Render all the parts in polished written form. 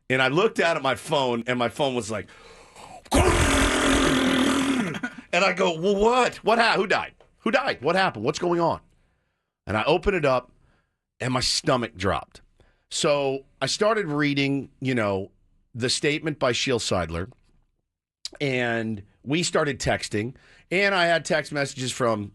And I looked down at my phone, and my phone was like, and I go, well, what? Who died? Who died? What happened? What's going on? And I open it up, and my stomach dropped. So I started reading, the statement by Sheel Seidler, and we started texting, and I had text messages from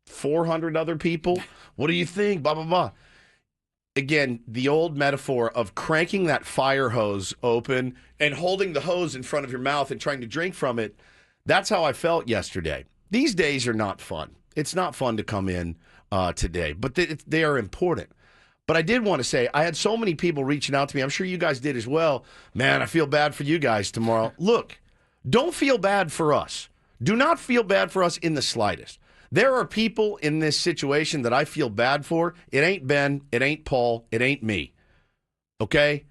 400 other people. What do you think? Blah, blah, blah. Again, the old metaphor of cranking that fire hose open and holding the hose in front of your mouth and trying to drink from it. That's how I felt yesterday. These days are not fun. It's not fun to come in today, but they are important. But I did want to say, I had so many people reaching out to me. I'm sure you guys did as well. Man, I feel bad for you guys tomorrow. Look, don't feel bad for us. Do not feel bad for us in the slightest. There are people in this situation that I feel bad for. It ain't Ben. It ain't Paul. It ain't me. Okay?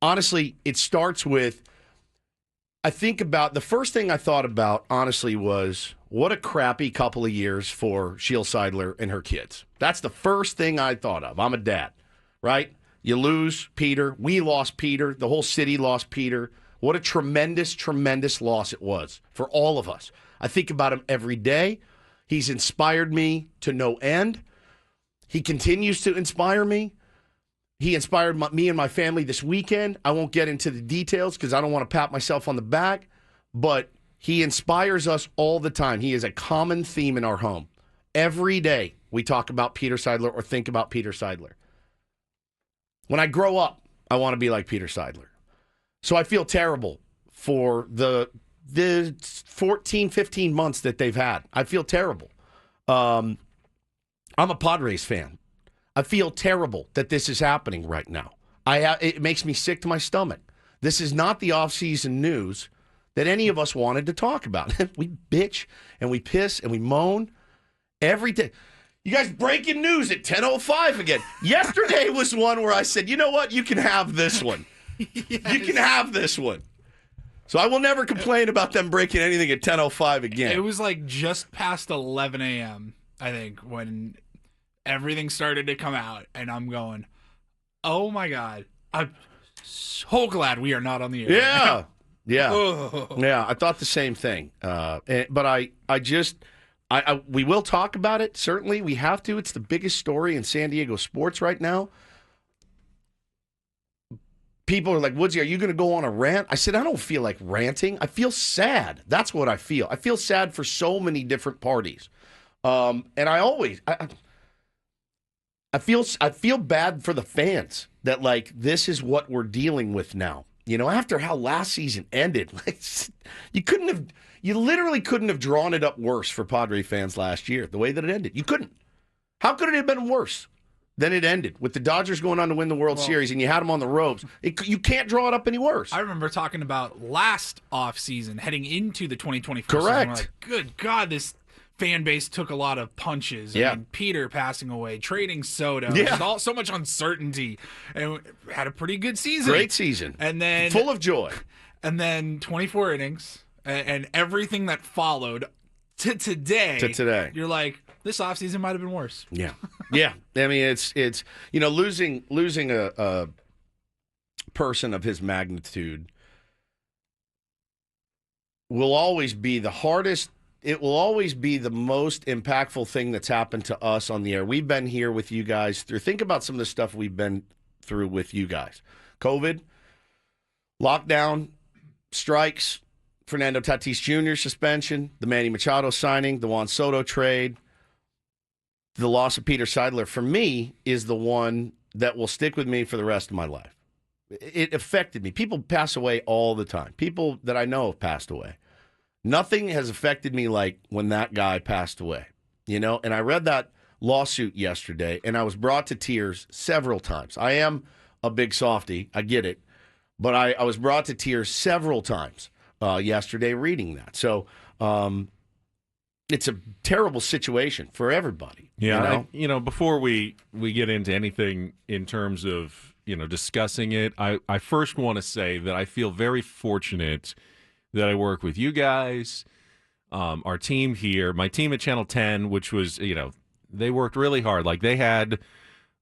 Honestly, it starts with, the first thing I thought about, honestly, was what a crappy couple of years for Sheel Seidler and her kids. That's the first thing I thought of. I'm a dad, right? You lose Peter. We lost Peter. The whole city lost Peter. What a tremendous, tremendous loss it was for all of us. I think about him every day. He's inspired me to no end. He continues to inspire me. He inspired me and my family this weekend. I won't get into the details because I don't want to pat myself on the back, but he inspires us all the time. He is a common theme in our home. Every day we talk about Peter Seidler or think about Peter Seidler. When I grow up, I want to be like Peter Seidler. So I feel terrible for the 14, 15 months that they've had. I feel terrible. I'm a Padres fan. I feel terrible that this is happening right now. It makes me sick to my stomach. This is not the offseason news that any of us wanted to talk about. We bitch and we piss and we moan every day. You guys, breaking news at 10:05 again. Yesterday was one where I said, you know what? You can have this one. Yes. You can have this one. So I will never complain about them breaking anything at 10:05 again. It was like just past 11 a.m., I think, when everything started to come out, and I'm going, oh my God, I'm so glad we are not on the air. Yeah. Yeah. Oh. Yeah, I thought the same thing. But we will talk about it. Certainly, we have to. It's the biggest story in San Diego sports right now. People are like, Woodsy, are you going to go on a rant? I said, I don't feel like ranting. I feel sad. That's what I feel. I feel sad for so many different parties. And I feel bad for the fans that, like, this is what we're dealing with now. After how last season ended, you literally couldn't have drawn it up worse for Padre fans last year, the way that it ended. You couldn't. How could it have been worse than it ended with the Dodgers going on to win the World Series and you had them on the ropes? You can't draw it up any worse. I remember talking about last offseason, heading into the 2024 Correct. season. We're like, good God, this fan base took a lot of punches. Yeah. I mean, Peter passing away, trading Soto. Yeah. There's so much uncertainty. And we had a pretty good season. Great season. And then full of joy. And then 24 innings and everything that followed to today. You're like, this offseason might have been worse. Yeah. Yeah. I mean, it's losing a person of his magnitude will always be the hardest. It will always be the most impactful thing that's happened to us on the air. We've been here with you guys through. Think about some of the stuff we've been through with you guys. COVID, lockdown, strikes, Fernando Tatis Jr. suspension, the Manny Machado signing, the Juan Soto trade, the loss of Peter Seidler, for me, is the one that will stick with me for the rest of my life. It affected me. People pass away all the time. People that I know have passed away. Nothing has affected me like when that guy passed away, And I read that lawsuit yesterday, and I was brought to tears several times. I am a big softie. I get it. But I was brought to tears several times yesterday reading that. So it's a terrible situation for everybody. Yeah, before we get into anything in terms of, discussing it, I first want to say that I feel very fortunate that I work with you guys, our team here, my team at Channel 10, which was, they worked really hard. Like, they had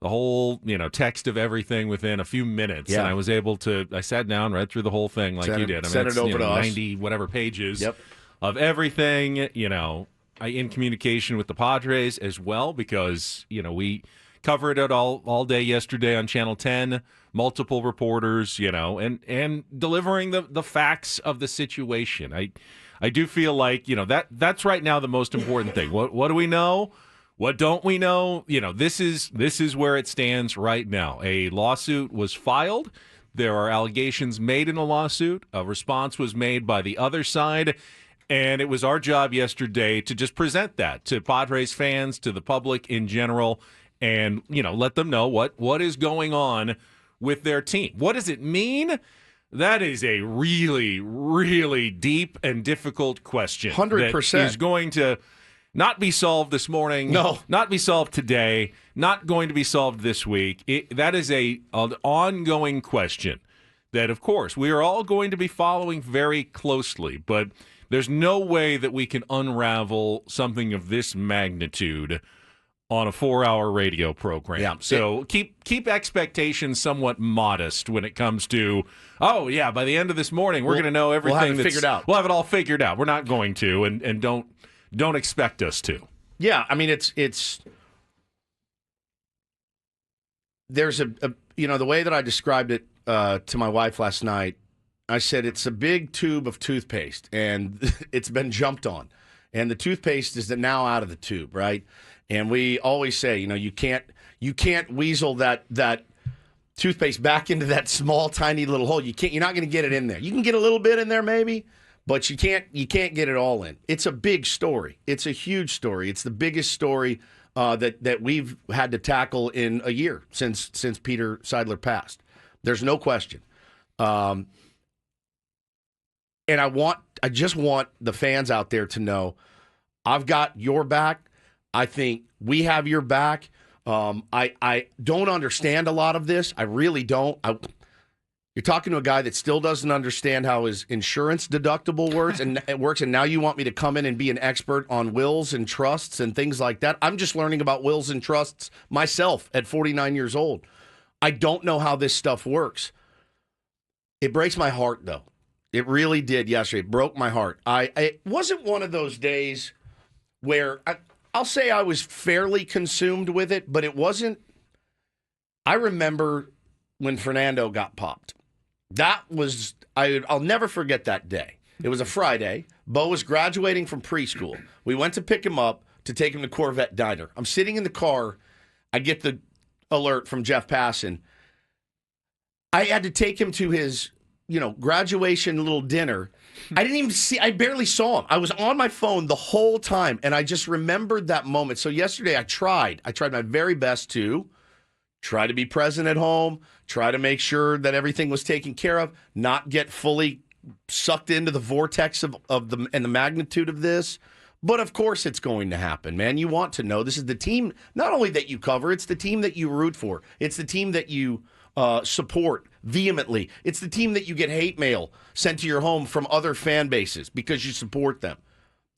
the whole, text of everything within a few minutes. Yeah. And I sat down, read through the whole thing like you did. Sent it over to us. 90 whatever pages Yep. of everything, I in communication with the Padres as well because, we covered it all day yesterday on Channel 10, multiple reporters, and delivering the facts of the situation. I do feel like, that's right now the most important thing. What do we know? What don't we know? This is where it stands right now. A lawsuit was filed. There are allegations made in a lawsuit. A response was made by the other side. And it was our job yesterday to just present that to Padres fans, to the public in general, and, let them know what is going on with their team. What does it mean? That is a really, really deep and difficult question. 100%. That is going to not be solved this morning. No. Not be solved today. Not going to be solved this week. That is an ongoing question that, of course, we are all going to be following very closely. But there's no way that we can unravel something of this magnitude on a 4-hour radio program. Yeah. So keep expectations somewhat modest when it comes to, by the end of this morning, we're going to know everything. We'll have it figured out. We'll have it all figured out. We're not going to, and don't expect us to. Yeah, I mean, there's the way that I described it to my wife last night, I said it's a big tube of toothpaste, and it's been jumped on. And the toothpaste is now out of the tube, right? And we always say, you can't weasel that toothpaste back into that small, tiny little hole. You're not going to get it in there. You can get a little bit in there maybe, but you can't get it all in. It's a big story. It's a huge story. It's the biggest story that we've had to tackle in a year since Peter Seidler passed. There's no question. And I just want the fans out there to know I've got your back. I think we have your back. I don't understand a lot of this. I really don't. You're talking to a guy that still doesn't understand how his insurance deductible works, and now you want me to come in and be an expert on wills and trusts and things like that. I'm just learning about wills and trusts myself at 49 years old. I don't know how this stuff works. It breaks my heart, though. It really did yesterday. It broke my heart. It wasn't one of those days where I'll say I was fairly consumed with it, but it wasn't. I remember when Fernando got popped. That was, I'll never forget that day. It was a Friday. Bo was graduating from preschool. We went to pick him up to take him to Corvette Diner. I'm sitting in the car. I get the alert from Jeff Passan. I had to take him to his, graduation little dinner. I barely saw him. I was on my phone the whole time, and I just remembered that moment. So yesterday I tried my very best to try to be present at home, try to make sure that everything was taken care of, not get fully sucked into the vortex of the magnitude of this. But of course it's going to happen, man. You want to know. This is the team, not only that you cover, it's the team that you root for. It's the team that you support vehemently. It's the team that you get hate mail sent to your home from other fan bases because you support them.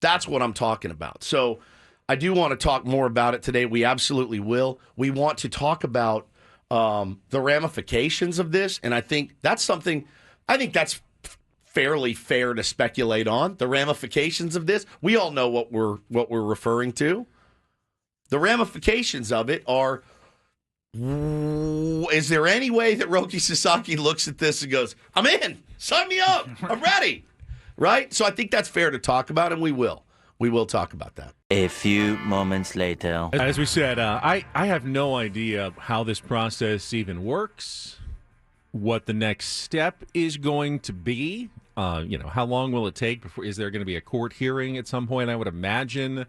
That's what I'm talking about. So I do want to talk more about it today. We absolutely will. We want to talk about the ramifications of this, and I think that's fairly fair to speculate on. The ramifications of this, we all know what we're referring to. The ramifications of it are: is there any way that Roki Sasaki looks at this and goes, "I'm in, sign me up, I'm ready"? Right? So I think that's fair to talk about, and we will. We will talk about that. A few moments later. As we said, I have no idea how this process even works, what the next step is going to be. How long will it take before? Is there going to be a court hearing at some point? I would imagine.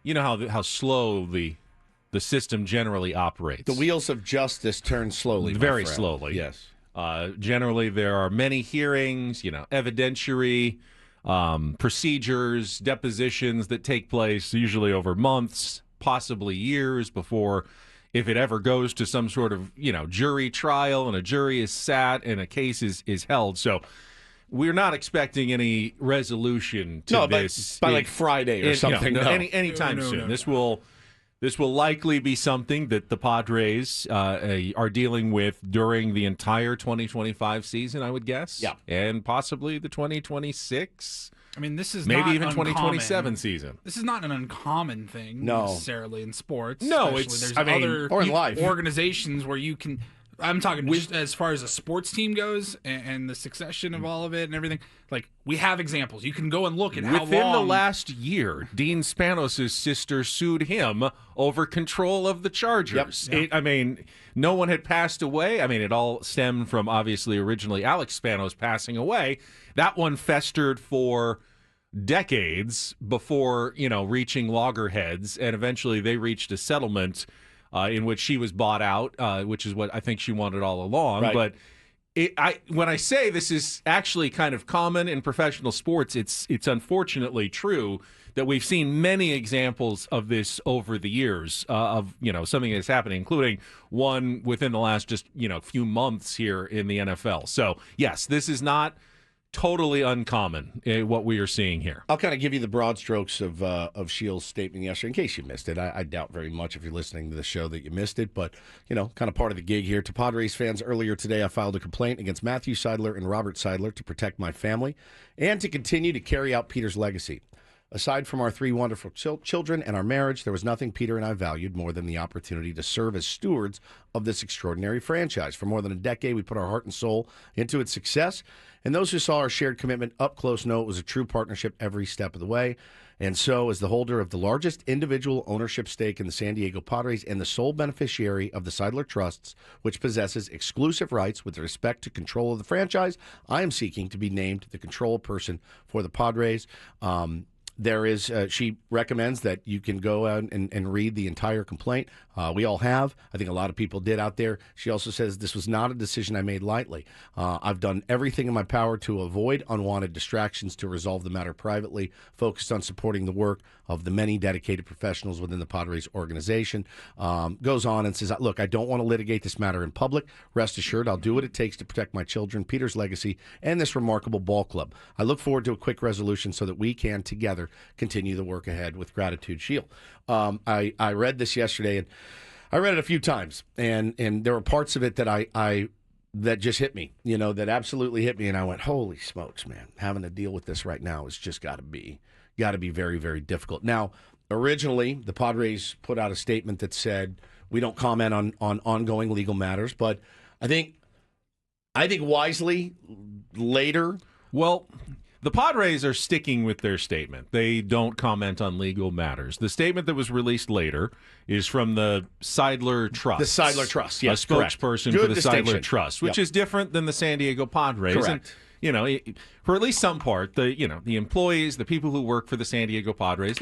You know how slow the system generally operates. The wheels of justice turn slowly. Very slowly. Yes. Generally, there are many hearings. Evidentiary. Procedures, depositions that take place usually over months, possibly years before, if it ever goes to some sort of, jury trial and a jury is sat and a case is held. So we're not expecting any resolution to this. By like Friday or something. Anytime soon. No. This will This will likely be something that the Padres are dealing with during the entire 2025 season, I would guess. Yeah. And possibly the 2026. I mean, this is maybe not even uncommon. 2027 season. This is not an uncommon thing necessarily in sports. No, especially. it's There's or in life. Organizations where you can. I'm talking just as far as a sports team goes and the succession of all of it and everything. Like, we have examples. You can go and look at how long. Within the last year, Dean Spanos' sister sued him over control of the Chargers. Yep. I mean, no one had passed away. I mean, it all stemmed from, obviously, originally Alex Spanos passing away. That one festered for decades before, reaching loggerheads, and eventually they reached a settlement in which she was bought out, which is what I think she wanted all along. Right. But when I say this is actually kind of common in professional sports, it's unfortunately true that we've seen many examples of this over the years of something that's happening, including one within the last just few months here in the NFL. So yes, this is not totally uncommon, what we are seeing here. I'll kind of give you the broad strokes of Sheel's statement yesterday, in case you missed it. I doubt very much if you're listening to the show that you missed it, but, kind of part of the gig here. To Padres fans, earlier today I filed a complaint against Matthew Seidler and Robert Seidler to protect my family and to continue to carry out Peter's legacy. Aside from our 3 wonderful children and our marriage, there was nothing Peter and I valued more than the opportunity to serve as stewards of this extraordinary franchise. For more than a decade, we put our heart and soul into its success, and those who saw our shared commitment up close know it was a true partnership every step of the way. And so, as the holder of the largest individual ownership stake in the San Diego Padres and the sole beneficiary of the Seidler Trusts, which possesses exclusive rights with respect to control of the franchise, I am seeking to be named the control person for the Padres. There is, she recommends that you can go out and read the entire complaint. We all have. I think a lot of people did out there. She also says this was not a decision I made lightly. I've done everything in my power to avoid unwanted distractions, to resolve the matter privately, focused on supporting the work of the many dedicated professionals within the Padres organization. Goes on and says, look, I don't want to litigate this matter in public. Rest assured, I'll do what it takes to protect my children, Peter's legacy, and this remarkable ball club. I look forward to a quick resolution so that we can together continue the work ahead. With gratitude, Sheel. I read this yesterday, and I read it a few times, and there were parts of it that that just hit me, that absolutely hit me, and I went, holy smokes, man, having to deal with this right now has just got to be very, very difficult. Now, originally, the Padres put out a statement that said, we don't comment on ongoing legal matters, but I think wisely later. Well, the Padres are sticking with their statement. They don't comment on legal matters. The statement that was released later is from the Seidler Trust. The Seidler Trust, yes, a spokesperson for the Seidler Trust, which is different than the San Diego Padres. Correct. And, for at least some part, the employees, the people who work for the San Diego Padres,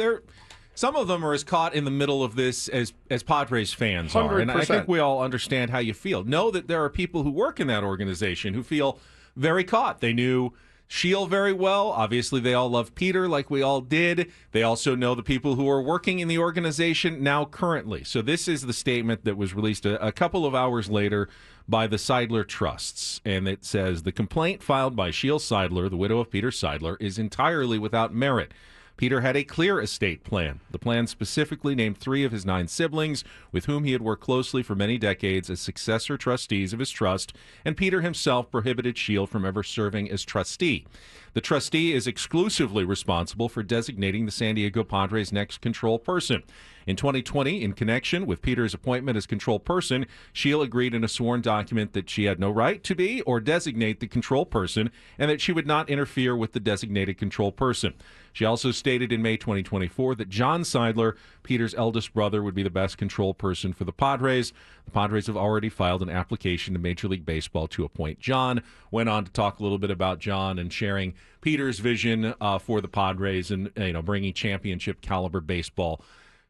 some of them are as caught in the middle of this as Padres fans are. 100%. And I think we all understand how you feel. Know that there are people who work in that organization who feel very caught. They knew Sheel very well. Obviously, they all love Peter like we all did. They also know the people who are working in the organization now currently. So this is the statement that was released a couple of hours later by the Seidler Trusts. And it says, the complaint filed by Sheel Seidler, the widow of Peter Seidler, is entirely without merit. Peter had a clear estate plan. The plan specifically named 3 of his 9 siblings, with whom he had worked closely for many decades as successor trustees of his trust, and Peter himself prohibited Sheel from ever serving as trustee. The trustee is exclusively responsible for designating the San Diego Padres' next control person. In 2020, in connection with Peter's appointment as control person, Sheel agreed in a sworn document that she had no right to be or designate the control person, and that she would not interfere with the designated control person. She also stated in May 2024 that John Seidler, Peter's eldest brother, would be the best control person for the Padres. The Padres have already filed an application to Major League Baseball to appoint John. Went on to talk a little bit about John and sharing Peter's vision for the Padres and bringing championship caliber baseball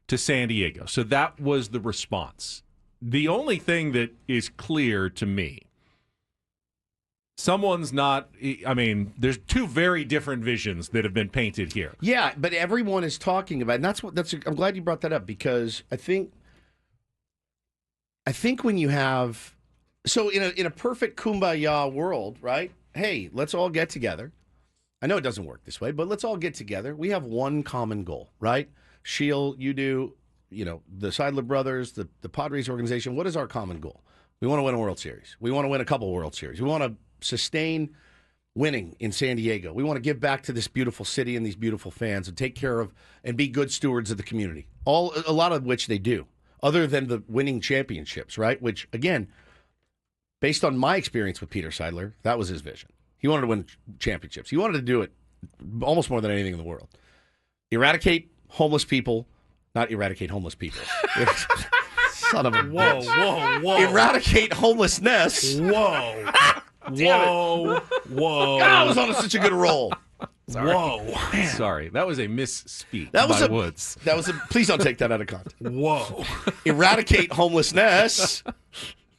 to San Diego. So that was the response. The only thing that is clear to me, there's 2 very different visions that have been painted here. Yeah, but everyone is talking about, and I'm glad you brought that up, because I think when you have, so in a perfect kumbaya world, right? Hey, let's all get together. I know it doesn't work this way, but let's all get together. We have one common goal, right? Sheel, you do, the Seidler brothers, the Padres organization, what is our common goal? We want to win a World Series. We want to win a couple World Series. We want to sustain winning in San Diego. We want to give back to this beautiful city and these beautiful fans and take care of and be good stewards of the community. A lot of which they do, other than the winning championships, right? Which, again, based on my experience with Peter Seidler, that was his vision. He wanted to win championships. He wanted to do it almost more than anything in the world. Eradicate homeless people. Not eradicate homeless people. Son of a Whoa, bitch. whoa, whoa. Eradicate homelessness. Whoa. Whoa. Whoa. God, I was on such a good roll. Whoa. Sorry, that was a misspeak That was by a Woods. That was a. Please don't take that out of context. Whoa. Eradicate homelessness.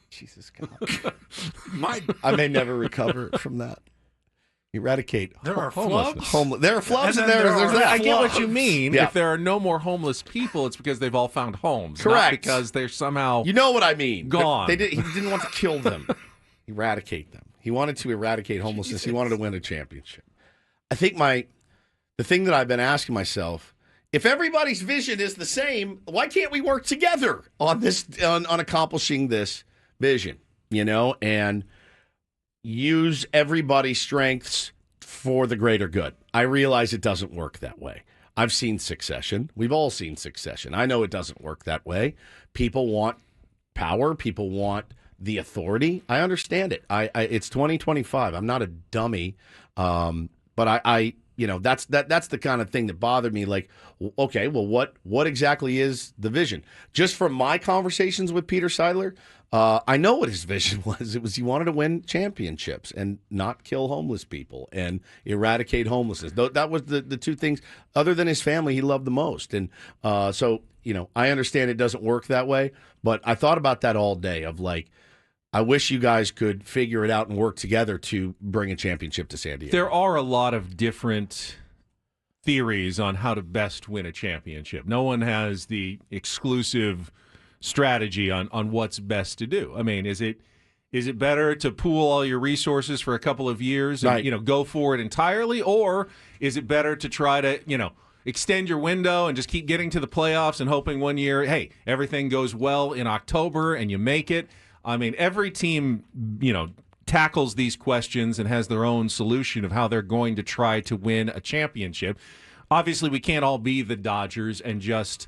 Jesus God. I may never recover from that. Eradicate. There are homelessness. flubs? There are flubs And and then there's there are that. I get what you mean. Yeah. If there are no more homeless people, it's because they've all found homes. Not Correct. because they're somehow You know what I mean. Gone. He didn't want to kill them. Eradicate them. He wanted to eradicate homelessness. He wanted to win a championship. I think the thing that I've been asking myself, if everybody's vision is the same, why can't we work together on this on accomplishing this vision, and use everybody's strengths for the greater good? I realize it doesn't work that way. I've seen Succession. We've all seen Succession. I know it doesn't work that way. People want power. People want the authority. I understand it. It's 2025. I'm not a dummy, but that's the kind of thing that bothered me. Like, okay, well, what exactly is the vision? Just from my conversations with Peter Seidler, I know what his vision was. It was he wanted to win championships and not kill homeless people and eradicate homelessness. That was the two things, other than his family, he loved the most. And so, I understand it doesn't work that way, but I thought about that all day of like, I wish you guys could figure it out and work together to bring a championship to San Diego. There are a lot of different theories on how to best win a championship. No one has the exclusive strategy on what's best to do. I mean, is it better to pool all your resources for a couple of years and Right. go for it entirely, or is it better to try to extend your window and just keep getting to the playoffs and hoping one year, hey, everything goes well in October and you make it? I mean, every team, tackles these questions and has their own solution of how they're going to try to win a championship. Obviously, we can't all be the Dodgers and just,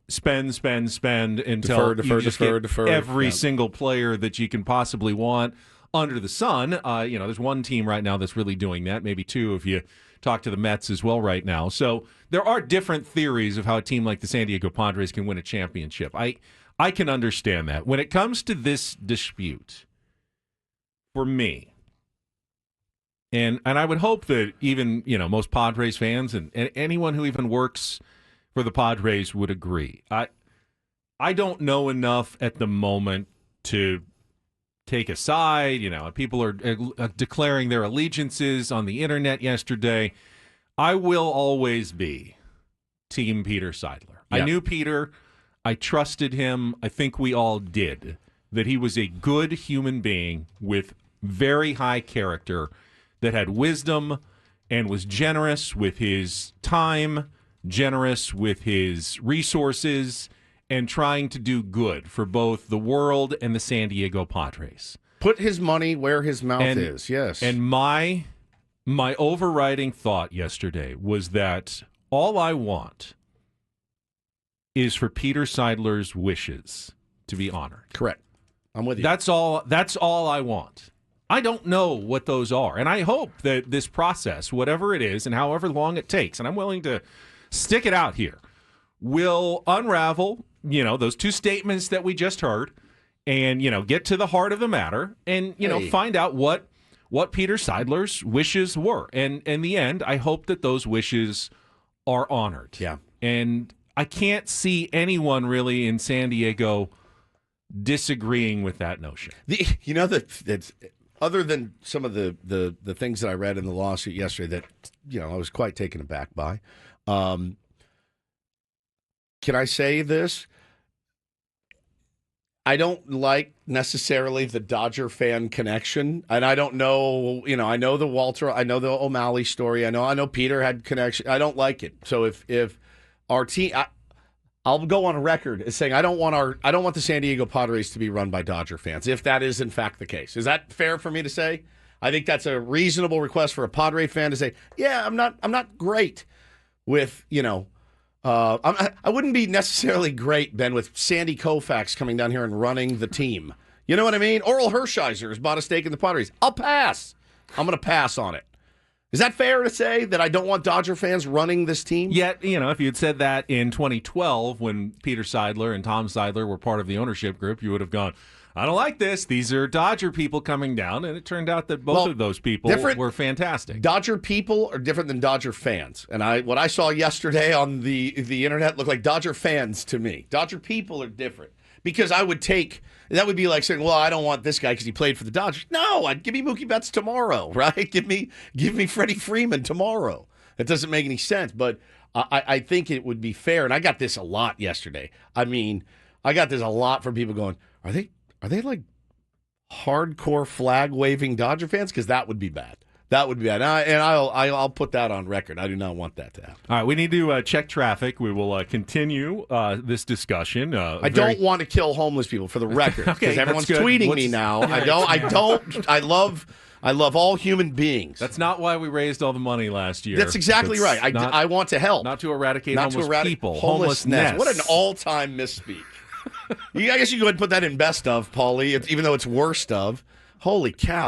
spend until defer. every Yeah. single player that you can possibly want under the sun. There's one team right now that's really doing that, maybe two if you talk to the Mets as well right now. So there are different theories of how a team like the San Diego Padres can win a championship. I can understand that. When it comes to this dispute, for me, and I would hope that even, most Padres fans and anyone who even works for the Padres would agree. I don't know enough at the moment to take a side. People are declaring their allegiances on the internet yesterday. I will always be Team Peter Seidler. Yeah. I knew Peter. I trusted him. I think we all did. That he was a good human being with very high character that had wisdom and was generous with his time, generous with his resources, and trying to do good for both the world and the San Diego Padres. Put his money where his mouth is, yes. And my overriding thought yesterday was that all I want is for Peter Seidler's wishes to be honored. Correct. I'm with you. That's all I want. I don't know what those are. And I hope that this process, whatever it is and however long it takes, and I'm willing to stick it out here, will unravel, those two statements that we just heard and, get to the heart of the matter and, find out what Peter Seidler's wishes were. And in the end, I hope that those wishes are honored. Yeah. And I can't see anyone really in San Diego disagreeing with that notion. That's other than some of the things that I read in the lawsuit yesterday that I was quite taken aback by. Can I say this? I don't like necessarily the Dodger fan connection, and I don't know. I know the O'Malley story. I know Peter had connection. I don't like it. So if our team, I'll go on record as saying I don't want the San Diego Padres to be run by Dodger fans, if that is in fact the case. Is that fair for me to say? I think that's a reasonable request for a Padre fan to say, yeah, I'm not great with, I wouldn't be necessarily great, Ben, with Sandy Koufax coming down here and running the team. You know what I mean? Oral Hershiser has bought a stake in the Padres. I'll pass. I'm going to pass on it. Is that fair to say that I don't want Dodger fans running this team? Yet, if you had said that in 2012 when Peter Seidler and Tom Seidler were part of the ownership group, you would have gone, I don't like this. These are Dodger people coming down. And it turned out that both of those people were fantastic. Dodger people are different than Dodger fans. And what I saw yesterday on the internet looked like Dodger fans to me. Dodger people are different. Because that would be like saying, well, I don't want this guy because he played for the Dodgers. No, I'd give me Mookie Betts tomorrow, right? Give me Freddie Freeman tomorrow. It doesn't make any sense, but I think it would be fair. And I got this a lot yesterday. I mean, I got this a lot from people going, are they like hardcore flag waving Dodger fans? Because that would be bad. That would be bad. And I'll put that on record. I do not want that to happen. All right, we need to check traffic. We will continue this discussion. I don't want to kill homeless people, for the record, because everyone's tweeting me now. I love all human beings. That's not why we raised all the money last year. That's exactly right. I want to help. Not to eradicate people. Homelessness. What an all-time misspeak. I guess you go ahead and put that in best of, Paulie, even though it's worst of. Holy cow.